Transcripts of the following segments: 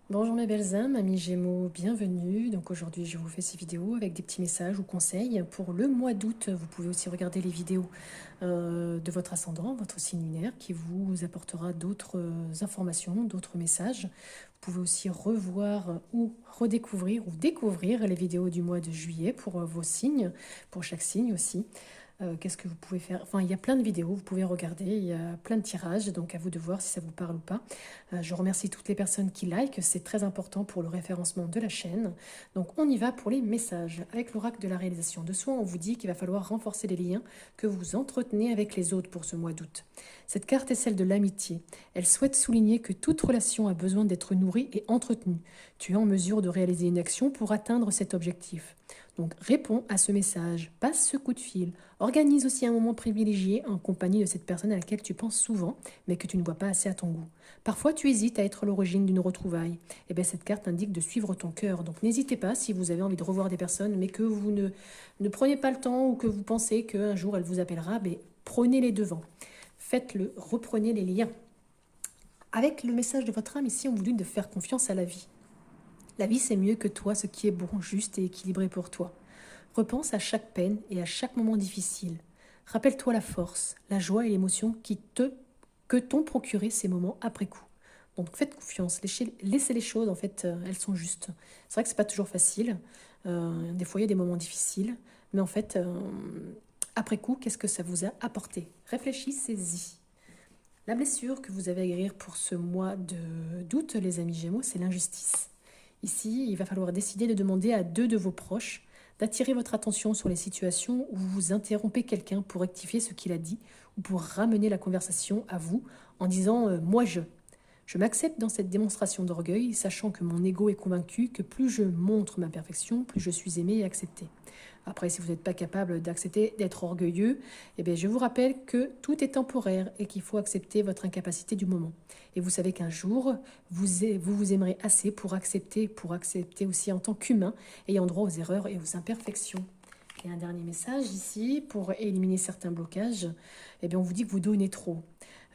Bonjour mes belles âmes, amis Gémeaux, bienvenue. Donc aujourd'hui je vous fais ces vidéos avec des petits messages ou conseils pour le mois d'août. Vous pouvez aussi regarder les vidéos de votre ascendant, votre signe lunaire, qui vous apportera d'autres informations, d'autres messages. Vous pouvez aussi revoir ou redécouvrir ou découvrir les vidéos du mois de juillet pour vos signes, pour chaque signe aussi. Qu'est-ce que vous pouvez faire? Enfin, il y a plein de vidéos, vous pouvez regarder, il y a plein de tirages, donc à vous de voir si ça vous parle ou pas. Je remercie toutes les personnes qui like, c'est très important pour le référencement de la chaîne. Donc on y va pour les messages. Avec l'oracle de la réalisation de soi, on vous dit qu'il va falloir renforcer les liens que vous entretenez avec les autres pour ce mois d'août. Cette carte est celle de l'amitié. Elle souhaite souligner que toute relation a besoin d'être nourrie et entretenue. Tu es en mesure de réaliser une action pour atteindre cet objectif. Donc réponds à ce message, passe ce coup de fil, organise aussi un moment privilégié en compagnie de cette personne à laquelle tu penses souvent, mais que tu ne vois pas assez à ton goût. Parfois tu hésites à être l'origine d'une retrouvaille. Et bien cette carte indique de suivre ton cœur. Donc n'hésitez pas si vous avez envie de revoir des personnes, mais que vous ne prenez pas le temps ou que vous pensez qu'un jour elle vous appellera, ben, prenez les devants. Faites-le, reprenez les liens. Avec le message de votre âme ici, on vous dit de faire confiance à la vie. La vie, c'est mieux que toi, ce qui est bon, juste et équilibré pour toi. Repense à chaque peine et à chaque moment difficile. Rappelle-toi la force, la joie et l'émotion que t'ont procuré ces moments après coup. Donc faites confiance, laissez les choses, en fait, elles sont justes. C'est vrai que c'est pas toujours facile. Des fois, il y a des moments difficiles. Mais en fait, après coup, qu'est-ce que ça vous a apporté? Réfléchissez-y. La blessure que vous avez à guérir pour ce mois d'août, les amis Gémeaux, c'est l'injustice. Ici, il va falloir décider de demander à deux de vos proches d'attirer votre attention sur les situations où vous interrompez quelqu'un pour rectifier ce qu'il a dit ou pour ramener la conversation à vous en disant moi je. Je m'accepte dans cette démonstration d'orgueil, sachant que mon ego est convaincu que plus je montre ma perfection, plus je suis aimé et accepté. Après, si vous n'êtes pas capable d'accepter d'être orgueilleux, eh bien, je vous rappelle que tout est temporaire et qu'il faut accepter votre incapacité du moment. Et vous savez qu'un jour, vous aimerez assez pour accepter aussi en tant qu'humain, ayant droit aux erreurs et aux imperfections. Et un dernier message ici, pour éliminer certains blocages, eh bien, on vous dit que vous donnez trop.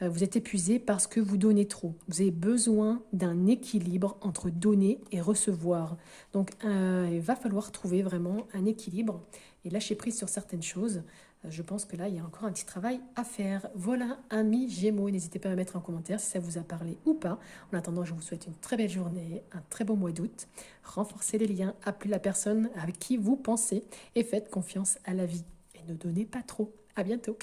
Vous êtes épuisé parce que vous donnez trop. Vous avez besoin d'un équilibre entre donner et recevoir. Donc, il va falloir trouver vraiment un équilibre et lâcher prise sur certaines choses. Je pense que là, il y a encore un petit travail à faire. Voilà, amis Gémeaux, n'hésitez pas à mettre en commentaire si ça vous a parlé ou pas. En attendant, je vous souhaite une très belle journée, un très beau mois d'août. Renforcez les liens, appelez la personne avec qui vous pensez et faites confiance à la vie. Et ne donnez pas trop. À bientôt.